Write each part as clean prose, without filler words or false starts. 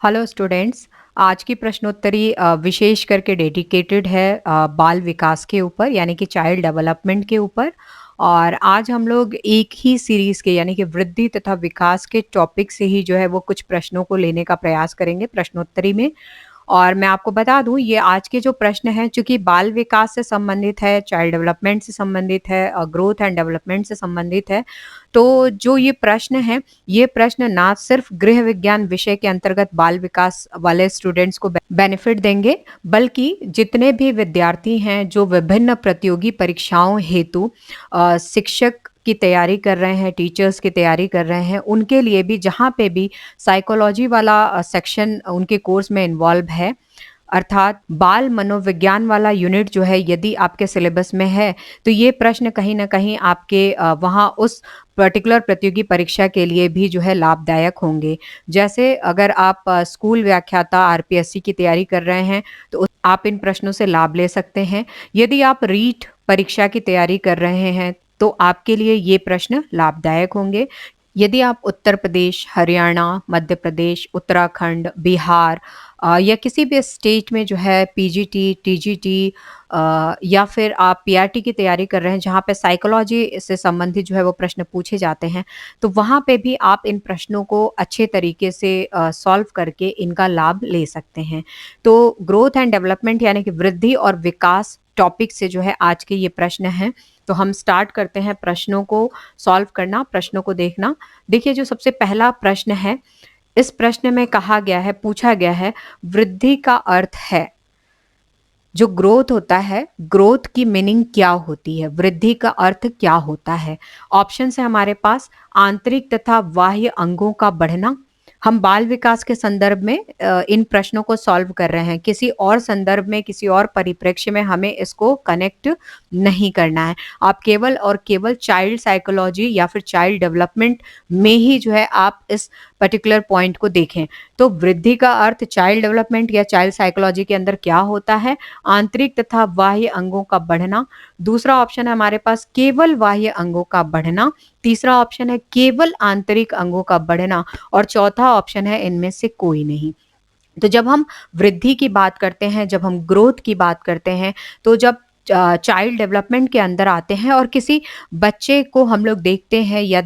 Hello students. आज की प्रश्नोत्तरी विशेष करके डेडिकेटेड है बाल विकास के ऊपर यानी कि चाइल्ड डेवलपमेंट के ऊपर। और आज हम लोग एक ही सीरीज़ के यानी कि वृद्धि तथा विकास के टॉपिक से ही जो है वो कुछ प्रश्नों को लेने का प्रयास करेंगे प्रश्नोत्तरी में। और मैं आपको बता दूँ ये आज के जो प्रश्न हैं चूँकि बाल विकास से संबंधित है, चाइल्ड डेवलपमेंट से संबंधित है, ग्रोथ एंड डेवलपमेंट से संबंधित है। तो जो ये प्रश्न हैं, ये प्रश्न ना सिर्फ़ गृह विज्ञान विषय के अंतर्गत बाल विकास वाले स्टूडेंट्स को बेनिफिट देंगे, बल्कि जितने भी विद्यार्थी हैं जो विभिन्न प्रतियोगी परीक्षाओं हेतु शिक्षक की तैयारी कर रहे हैं, टीचर्स की तैयारी कर रहे हैं, उनके लिए भी जहाँ पे भी साइकोलॉजी वाला सेक्शन उनके कोर्स में इन्वॉल्व है, अर्थात बाल मनोविज्ञान वाला यूनिट जो है यदि आपके सिलेबस में है, तो ये प्रश्न कहीं न कहीं आपके वहाँ उस पर्टिकुलर प्रतियोगी परीक्षा के लिए भी जो है लाभदायक होंगे। जैसे अगर आप स्कूल व्याख्याता आरपीएससी की तैयारी कर रहे हैं, तो आप इन प्रश्नों से लाभ ले सकते हैं। यदि आप रीट परीक्षा की तैयारी कर रहे हैं, तो आपके लिए ये प्रश्न लाभदायक होंगे। यदि आप उत्तर प्रदेश, हरियाणा, मध्य प्रदेश, उत्तराखंड, बिहार या किसी भी स्टेट में जो है पीजीटी, टीजीटी या फिर आप पीआरटी की तैयारी कर रहे हैं जहाँ पे साइकोलॉजी से संबंधित जो है वो प्रश्न पूछे जाते हैं, तो वहाँ पे भी आप इन प्रश्नों को अच्छे तरीके से सॉल्व करके इनका लाभ ले सकते हैं। तो ग्रोथ एंड डेवलपमेंट यानी कि वृद्धि और विकास टॉपिक से जो है आज के ये प्रश्न हैं। तो हम स्टार्ट करते हैं प्रश्नों को सॉल्व करना, प्रश्नों को देखना। देखिए जो सबसे पहला प्रश्न है, इस प्रश्न में कहा गया है, पूछा गया है, वृद्धि का अर्थ है। जो ग्रोथ होता है, ग्रोथ की मीनिंग क्या होती है? वृद्धि का अर्थ क्या होता है? ऑप्शंस है हमारे पास आंतरिक तथा बाह्य अंगों का बढ़ना। हम बाल विकास के संदर्भ में इन प्रश्नों को सॉल्व कर रहे हैं। किसी और संदर्भ में, किसी और परिप्रेक्ष्य में हमें इसको कनेक्ट नहीं करना है। आप केवल और केवल चाइल्ड साइकोलॉजी या फिर चाइल्ड डेवलपमेंट में ही जो है आप इस पर्टिकुलर पॉइंट को देखें। तो वृद्धि का अर्थ चाइल्ड डेवलपमेंट या चाइल्ड साइकोलॉजी के अंदर क्या होता है? आंतरिक तथा बाह्य अंगों का बढ़ना। दूसरा ऑप्शन है हमारे पास केवल बाह्य अंगों का बढ़ना। तीसरा ऑप्शन है केवल आंतरिक अंगों का बढ़ना और चौथा ऑप्शन है इनमें से कोई नहीं। तो जब हम वृद्धि की बात करते हैं, जब हम ग्रोथ की बात करते हैं, तो जब चाइल्ड डेवलपमेंट के अंदर आते हैं और किसी बच्चे को हम लोग देखते हैं या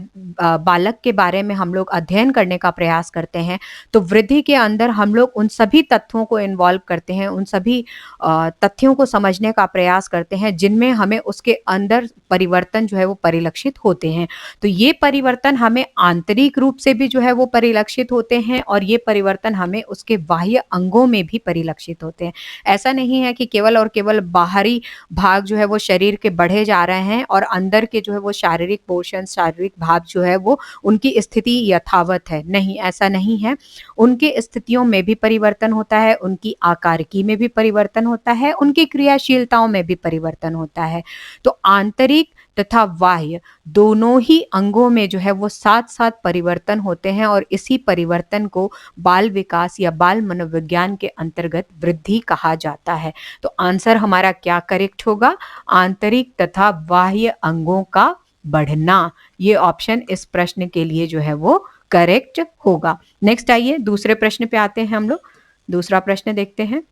बालक के बारे में हम लोग अध्ययन करने का प्रयास करते हैं, तो वृद्धि के अंदर हम लोग उन सभी तत्वों को इन्वॉल्व करते हैं, उन सभी तथ्यों को समझने का प्रयास करते हैं जिनमें हमें उसके अंदर परिवर्तन जो है वो परिलक्षित होते हैं। तो ये परिवर्तन हमें आंतरिक रूप से भी जो है वो परिलक्षित होते हैं और ये परिवर्तन हमें उसके बाह्य अंगों में भी परिलक्षित होते हैं। ऐसा नहीं है कि केवल और केवल बाहरी भाग जो है वो शरीर के बढ़े जा रहे हैं और अंदर के जो है वो शारीरिक पोर्शन, शारीरिक भाग जो है वो उनकी स्थिति यथावत है। नहीं, ऐसा नहीं है। उनकी स्थितियों में भी परिवर्तन होता है, उनकी आकारिकी में भी परिवर्तन होता है, उनकी क्रियाशीलताओं में भी परिवर्तन होता है। तो आंतरिक तथा बाह्य दोनों ही अंगों में जो है वो साथ-साथ परिवर्तन होते हैं और इसी परिवर्तन को बाल विकास या बाल मनोविज्ञान के अंतर्गत वृद्धि कहा जाता है। तो आंसर हमारा क्या करेक्ट होगा? आंतरिक तथा बाह्य अंगों का बढ़ना। ये ऑप्शन इस प्रश्न के लिए जो है वो करेक्ट होगा। नेक्स्ट आइए दूसरे प्रश्न पे आते हैं हम लोग। दूसरा प्रश्न देखते हैं।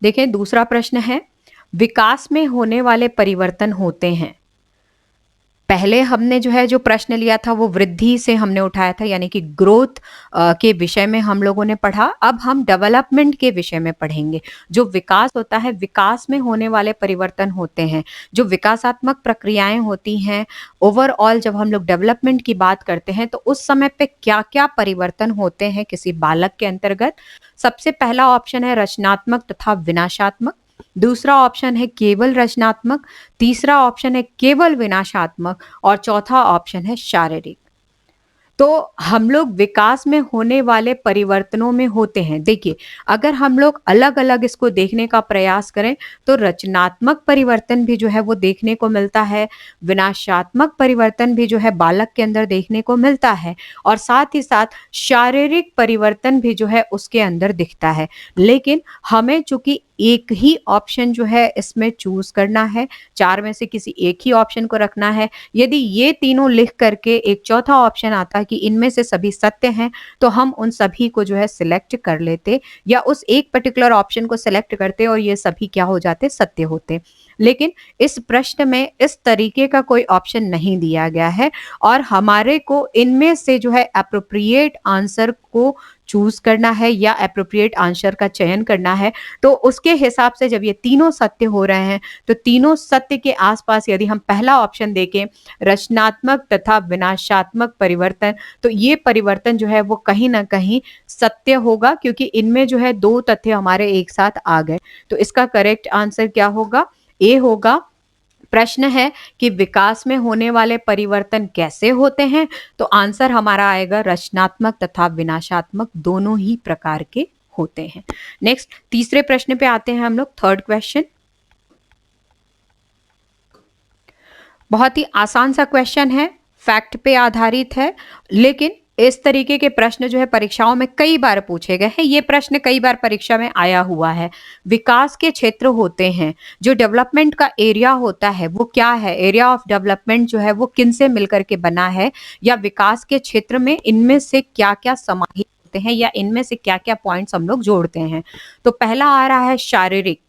देखिए दूसरा प्रश्न है, विकास में होने वाले परिवर्तन होते हैं। पहले हमने जो है जो प्रश्न लिया था वो वृद्धि से हमने उठाया था यानी कि ग्रोथ के विषय में हम लोगों ने पढ़ा। अब हम डेवलपमेंट के विषय में पढ़ेंगे। जो विकास होता है, विकास में होने वाले परिवर्तन होते हैं। जो विकासात्मक प्रक्रियाएं होती हैं, ओवरऑल जब हम लोग डेवलपमेंट की बात करते हैं तो उस समय पे क्या-क्या परिवर्तन होते हैं किसी बालक के अंतर्गत। सबसे पहला ऑप्शन है रचनात्मक तथा विनाशात्मक। दूसरा ऑप्शन है केवल रचनात्मक। तीसरा ऑप्शन है केवल विनाशात्मक और चौथा ऑप्शन है शारीरिक। तो हम लोग विकास में होने वाले परिवर्तनों में होते हैं। देखिए, अगर हम लोग अलग-अलग इसको देखने का प्रयास करें, तो रचनात्मक परिवर्तन भी जो है वो देखने को मिलता है, विनाशात्मक परिवर्तन भी जो है बालक के अंदर देखने को मिलता है और साथ ही साथ शारीरिक परिवर्तन भी जो है उसके अंदर दिखता है। लेकिन हमें चूँकि एक ही ऑप्शन जो है इसमें चूज करना है, 4 में से किसी एक ही ऑप्शन को रखना है। यदि ये तीनों लिख करके एक चौथा ऑप्शन आता है कि इनमें से सभी सत्य हैं, तो हम उन सभी को जो है सिलेक्ट कर लेते या उस एक पर्टिकुलर ऑप्शन को सिलेक्ट करते और ये सभी क्या हो जाते, सत्य होते। लेकिन इस प्रश्न में इस तरीके का कोई ऑप्शन नहीं दिया गया है और हमारे को इनमें से जो है एप्रोप्रिएट आंसर को चूज करना है या एप्रोप्रिएट आंसर का चयन करना है। तो उसके हिसाब से जब ये तीनों सत्य हो रहे हैं, तो तीनों सत्य के आसपास यदि हम पहला ऑप्शन देखें, रचनात्मक तथा विनाशात्मक परिवर्तन, तो ये परिवर्तन जो है वो कहीं ना कहीं सत्य होगा, क्योंकि इनमें जो है दो तथ्य हमारे एक साथ आ गए। तो इसका करेक्ट आंसर क्या होगा, ए होगा। प्रश्न है कि विकास में होने वाले परिवर्तन कैसे होते हैं, तो आंसर हमारा आएगा रचनात्मक तथा विनाशात्मक दोनों ही प्रकार के होते हैं। नेक्स्ट तीसरे प्रश्न पे आते हैं हम लोग, थर्ड क्वेश्चन। बहुत ही आसान सा क्वेश्चन है, फैक्ट पे आधारित है, लेकिन इस तरीके के प्रश्न जो है परीक्षाओं में कई बार पूछे गए हैं। ये प्रश्न कई बार परीक्षा में आया हुआ है। विकास के क्षेत्र होते हैं, जो डेवलपमेंट का एरिया होता है वो क्या है, एरिया ऑफ डेवलपमेंट जो है वो किन से मिलकर के बना है, या विकास के क्षेत्र में इनमें से क्या क्या समाहित होते हैं, या इनमें से क्या क्या पॉइंट्स हम लोग जोड़ते हैं। तो पहला आ रहा है शारीरिक।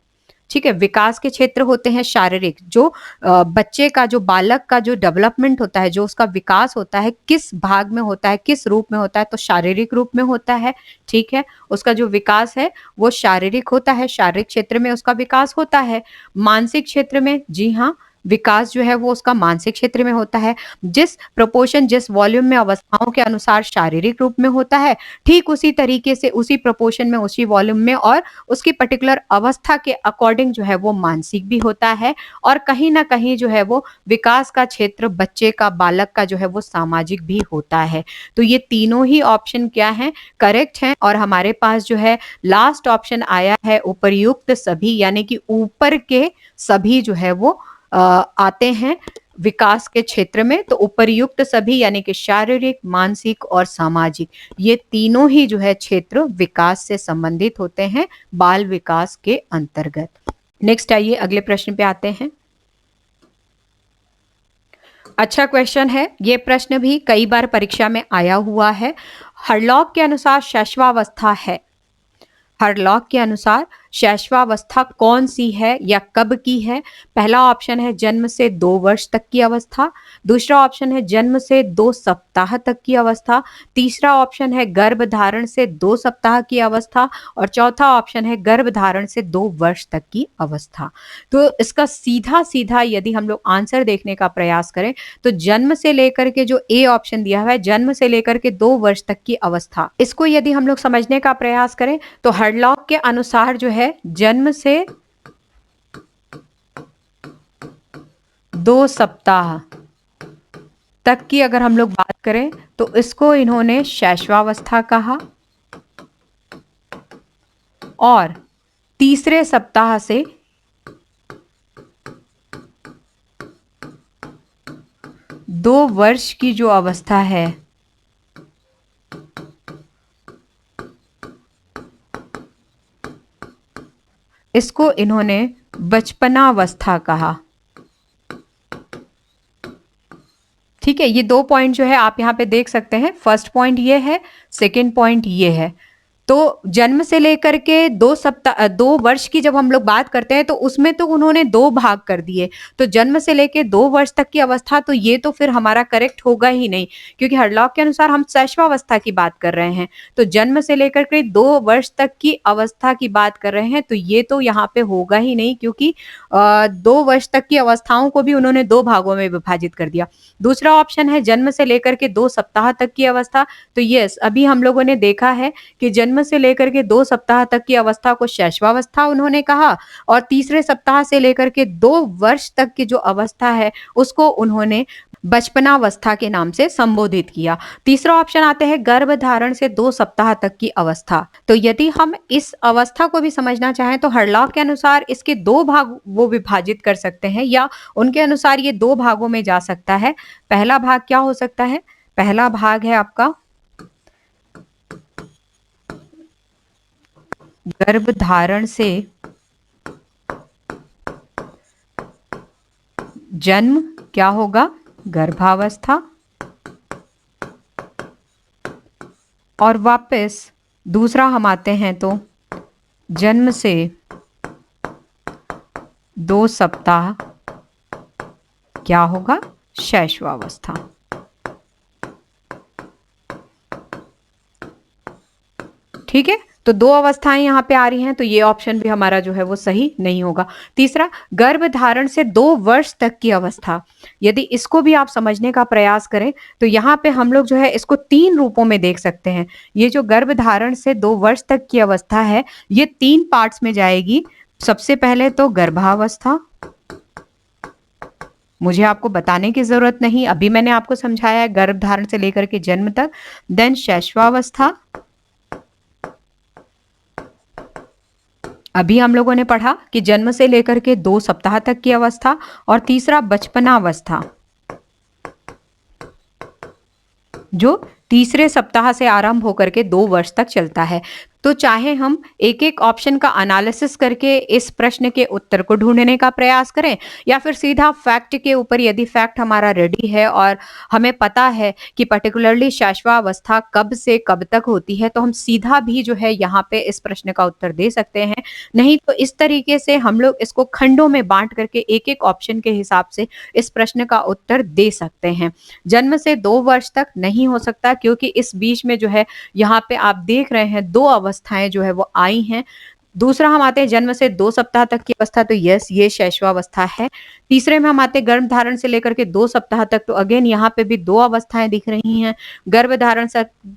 ठीक है, विकास के क्षेत्र होते हैं शारीरिक, जो बच्चे का, जो बालक का जो डेवलपमेंट होता है, जो उसका विकास होता है, किस भाग में होता है, किस रूप में होता है, तो शारीरिक रूप में होता है। ठीक है, उसका जो विकास है वो शारीरिक होता है, शारीरिक क्षेत्र में उसका विकास होता है। मानसिक क्षेत्र में, जी हाँ, विकास जो है वो उसका मानसिक क्षेत्र में होता है। जिस प्रोपोर्शन, जिस वॉल्यूम में अवस्थाओं के अनुसार शारीरिक रूप में होता है, ठीक उसी तरीके से, उसी प्रोपोर्शन में, उसी वॉल्यूम में और उसकी पर्टिकुलर अवस्था के अकॉर्डिंग जो है वो मानसिक भी होता है। और कहीं ना कहीं जो है वो विकास का क्षेत्र बच्चे का, बालक का जो है वो सामाजिक भी होता है। तो ये तीनों ही ऑप्शन क्या हैं, करेक्ट हैं। और हमारे पास जो है लास्ट ऑप्शन आया है उपर्युक्त सभी, यानी कि ऊपर के सभी जो है वो आते हैं विकास के क्षेत्र में। तो उपर्युक्त सभी यानी कि शारीरिक, मानसिक और सामाजिक, ये तीनों ही जो है क्षेत्र विकास से संबंधित होते हैं बाल विकास के अंतर्गत। नेक्स्ट आइए अगले प्रश्न पे आते हैं। अच्छा क्वेश्चन है, ये प्रश्न भी कई बार परीक्षा में आया हुआ है। हरलॉक के अनुसार शैशवावस्था है, हरलॉक के अनुसार शैशवावस्था कौन सी है या कब की है। पहला ऑप्शन है जन्म से 2 वर्ष तक की अवस्था, दूसरा ऑप्शन है जन्म से 2 सप्ताह तक की अवस्था, तीसरा ऑप्शन है गर्भधारण से 2 सप्ताह की अवस्था और चौथा ऑप्शन है गर्भधारण से 2 वर्ष तक की अवस्था। तो इसका सीधा सीधा यदि हम लोग आंसर देखने का प्रयास करें, तो जन्म से लेकर के जो ए ऑप्शन दिया हुआ है, जन्म से लेकर के 2 वर्ष तक की अवस्था, इसको यदि हम लोग समझने का प्रयास करें, तो हरलॉक के अनुसार जो है जन्म से 2 सप्ताह तक की अगर हम लोग बात करें, तो इसको इन्होंने शैशवावस्था कहा। और तीसरे सप्ताह से 2 वर्ष की जो अवस्था है, इसको इन्होंने बचपनावस्था कहा। ठीक है, ये 2 पॉइंट जो है आप यहाँ पे देख सकते हैं। फर्स्ट पॉइंट ये है, सेकंड पॉइंट ये है। तो जन्म से लेकर के 2 वर्ष की जब हम लोग बात करते हैं, तो उसमें तो उन्होंने 2 भाग कर दिए। तो जन्म से लेकर 2 वर्ष तक की अवस्था, तो ये तो फिर हमारा करेक्ट होगा ही नहीं, क्योंकि हरलॉक के अनुसार हम शैशवावस्था की बात कर रहे हैं। तो जन्म से लेकर के 2 वर्ष तक की अवस्था की बात कर रहे हैं, तो ये तो यहाँ पे होगा ही नहीं, क्योंकि 2 वर्ष तक की अवस्थाओं को भी उन्होंने 2 भागों में विभाजित कर दिया। दूसरा ऑप्शन है जन्म से लेकर के 2 सप्ताह तक की अवस्था। तो यस, अभी हम लोगों ने देखा है कि जन्म से लेकर के 2 सप्ताह तक की अवस्था को शैशवावस्था उन्होंने कहा, और तीसरे सप्ताह से लेकर के 2 वर्ष तक की जो अवस्था है उसको उन्होंने बचपनावस्था के नाम से संबोधित किया। तीसरा ऑप्शन आते हैं गर्भधारण से 2 सप्ताह तक की अवस्था। तो यदि हम इस अवस्था को भी समझना चाहें, तो हरलॉक के अनुसार इसके 2 भाग वो विभाजित कर सकते हैं, या उनके अनुसार ये 2 भागों में जा सकता है। पहला भाग क्या हो सकता है, पहला भाग है आपका गर्भधारण से जन्म क्या होगा? गर्भावस्था। और वापस दूसरा हम आते हैं तो जन्म से 2 सप्ताह क्या होगा? शैशवावस्था। ठीक है, तो 2 अवस्थाएं यहाँ पे आ रही हैं, तो ये ऑप्शन भी हमारा जो है वो सही नहीं होगा। तीसरा, गर्भधारण से 2 वर्ष तक की अवस्था, यदि इसको भी आप समझने का प्रयास करें तो यहाँ पे हम लोग जो है इसको 3 रूपों में देख सकते हैं। ये जो गर्भधारण से 2 वर्ष तक की अवस्था है, ये 3 पार्ट्स में जाएगी। सबसे पहले तो गर्भावस्था, मुझे आपको बताने की जरूरत नहीं, अभी मैंने आपको समझाया है, गर्भधारण से लेकर के जन्म तक। देन शैशवावस्था, अभी हम लोगों ने पढ़ा कि जन्म से लेकर के 2 सप्ताह तक की अवस्था। और तीसरा बचपनावस्था, जो तीसरे सप्ताह से आरंभ होकर के 2 वर्ष तक चलता है। तो चाहे हम एक एक ऑप्शन का एनालिसिस करके इस प्रश्न के उत्तर को ढूंढने का प्रयास करें, या फिर सीधा फैक्ट के ऊपर, यदि फैक्ट हमारा रेडी है और हमें पता है कि पर्टिकुलरली शैशवावस्था कब से कब तक होती है, तो हम सीधा भी जो है यहाँ पे इस प्रश्न का उत्तर दे सकते हैं। नहीं तो इस तरीके से हम लोग इसको खंडों में बांट करके एक एक ऑप्शन के हिसाब से इस प्रश्न का उत्तर दे सकते हैं। जन्म से 2 वर्ष तक नहीं हो सकता, क्योंकि इस बीच में जो है यहाँ पे आप देख रहे हैं 2 अवस्थाएं जो है वो आई हैं। दूसरा हम आते हैं जन्म से 2 सप्ताह तक की अवस्था, तो यस ये शैशवावस्था है। तीसरे में हम आते हैं गर्भधारण से लेकर के 2 सप्ताह तक, तो अगेन यहाँ पे भी 2 अवस्थाएं दिख रही हैं। गर्भधारण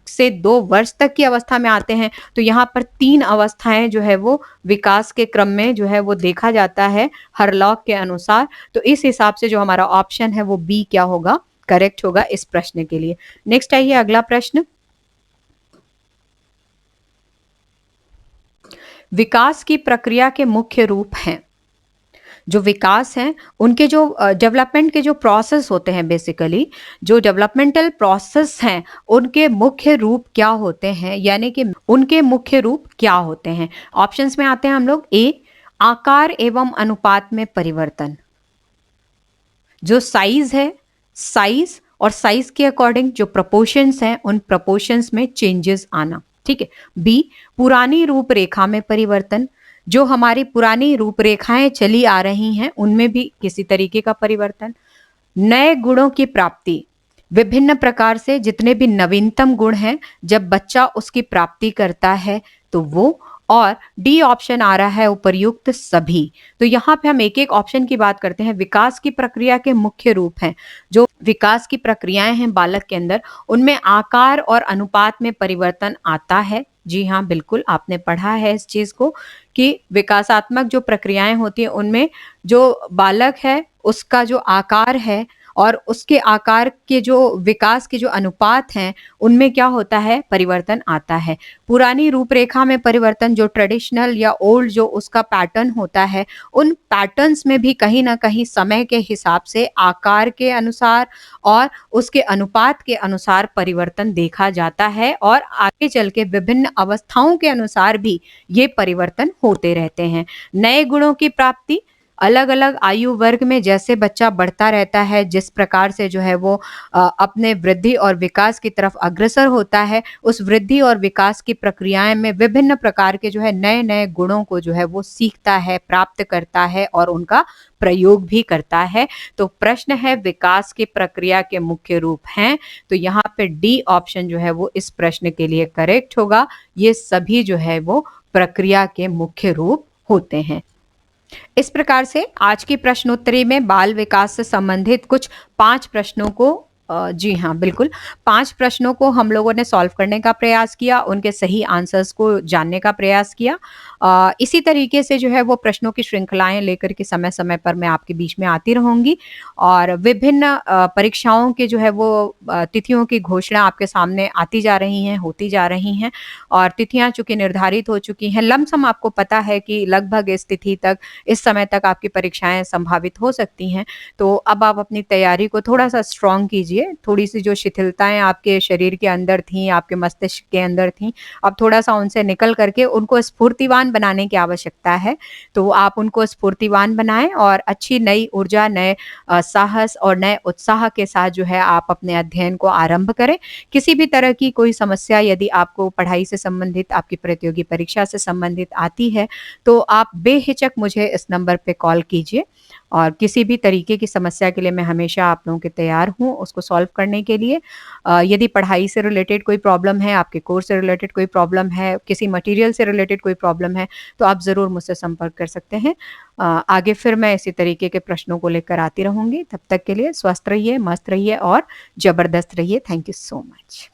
से 2 वर्ष तक की अवस्था में आते हैं, तो यहाँ पर 3 अवस्थाएं जो है वो विकास के क्रम में जो है वो देखा जाता है हरलॉक के अनुसार। तो इस हिसाब से जो हमारा ऑप्शन है वो बी क्या होगा? करेक्ट होगा इस प्रश्न के लिए। नेक्स्ट आइए अगला प्रश्न। विकास की प्रक्रिया के मुख्य रूप हैं। जो विकास हैं उनके जो डेवलपमेंट के जो प्रोसेस होते हैं, बेसिकली जो डेवलपमेंटल प्रोसेस हैं उनके मुख्य रूप क्या होते हैं, यानी कि उनके मुख्य रूप क्या होते हैं। ऑप्शंस में आते हैं हम लोग। ए, आकार एवं अनुपात में परिवर्तन, जो साइज है, साइज और साइज के अकॉर्डिंग जो प्रोपोर्शंस हैं उन प्रोपोर्शंस में चेंजेस आना। ठीक है। बी, पुरानी रूपरेखा में परिवर्तन, जो हमारी पुरानी रूपरेखाएं चली आ रही हैं उनमें भी किसी तरीके का परिवर्तन। नए गुणों की प्राप्ति, विभिन्न प्रकार से जितने भी नवीनतम गुण हैं जब बच्चा उसकी प्राप्ति करता है तो वो। और डी ऑप्शन आ रहा है उपर्युक्त सभी। तो यहाँ पे हम एक एक ऑप्शन की बात करते हैं। विकास की प्रक्रिया के मुख्य रूप हैं, जो विकास की प्रक्रियाएं हैं बालक के अंदर, उनमें आकार और अनुपात में परिवर्तन आता है। जी हाँ, बिल्कुल आपने पढ़ा है इस चीज को कि विकासात्मक जो प्रक्रियाएं होती हैं उनमें जो बालक है उसका जो आकार है और उसके आकार के जो विकास के जो अनुपात हैं उनमें क्या होता है? परिवर्तन आता है। पुरानी रूपरेखा में परिवर्तन, जो ट्रेडिशनल या ओल्ड जो उसका पैटर्न होता है, उन पैटर्न्स में भी कहीं ना कहीं समय के हिसाब से आकार के अनुसार और उसके अनुपात के अनुसार परिवर्तन देखा जाता है, और आगे चल के विभिन्न अवस्थाओं के अनुसार भी ये परिवर्तन होते रहते हैं। नए गुणों की प्राप्ति, अलग अलग आयु वर्ग में जैसे बच्चा बढ़ता रहता है, जिस प्रकार से जो है वो अपने वृद्धि और विकास की तरफ अग्रसर होता है, उस वृद्धि और विकास की प्रक्रियाएं में विभिन्न प्रकार के जो है नए नए गुणों को जो है वो सीखता है, प्राप्त करता है और उनका प्रयोग भी करता है। तो प्रश्न है विकास की प्रक्रिया के मुख्य रूप हैं, तो यहाँ पे डी ऑप्शन जो है वो इस प्रश्न के लिए करेक्ट होगा। ये सभी जो है वो प्रक्रिया के मुख्य रूप होते हैं। इस प्रकार से आज की प्रश्नोत्तरी में बाल विकास से संबंधित कुछ 5 प्रश्नों को जी हाँ बिल्कुल 5 प्रश्नों को हम लोगों ने सॉल्व करने का प्रयास किया, उनके सही आंसर्स को जानने का प्रयास किया। इसी तरीके से जो है वो प्रश्नों की श्रृंखलाएं लेकर के समय समय पर मैं आपके बीच में आती रहूंगी, और विभिन्न परीक्षाओं के जो है वो तिथियों की घोषणा आपके सामने आती जा रही हैं, होती जा रही हैं, और तिथियां चूंकि निर्धारित हो चुकी हैं, लमसम आपको पता है कि लगभग इस तिथि तक, इस समय तक आपकी परीक्षाएं संभावित हो सकती हैं। तो अब आप अपनी तैयारी को थोड़ा सा स्ट्रॉन्ग कीजिए कीजिए। थोड़ी-सी जो शिथिलताएँ आपके शरीर के अंदर थीं, आपके मस्तिष्क के अंदर थीं, अब थोड़ा-सा उनसे निकल कर के उनको स्फूर्तिवान बनाने की आवश्यकता है। तो आप उनको स्फूर्तिवान बनाएँ और अच्छी नई ऊर्जा, नए साहस और नए उत्साह के साथ जो है आप अपने अध्ययन को आरंभ करें। किसी भी तरह की कोई समस्या यदि आपको पढ़ाई से संबंधित, आपकी प्रतियोगी परीक्षा से संबंधित आती है, तो आप बेहिचक मुझे इस नंबर पे कॉल कीजिए और किसी भी तरीके की समस्या के लिए मैं हमेशा आप लोगों के तैयार हूँ, उसको सॉल्व करने के लिए। यदि पढ़ाई से रिलेटेड कोई प्रॉब्लम है, आपके कोर्स से रिलेटेड कोई प्रॉब्लम है, किसी मटेरियल से रिलेटेड कोई प्रॉब्लम है, तो आप ज़रूर मुझसे संपर्क कर सकते हैं। आगे फिर मैं इसी तरीके के प्रश्नों को लेकर आती रहूँगी। तब तक के लिए स्वस्थ रहिए, मस्त रहिए और ज़बरदस्त रहिए। Thank you so much.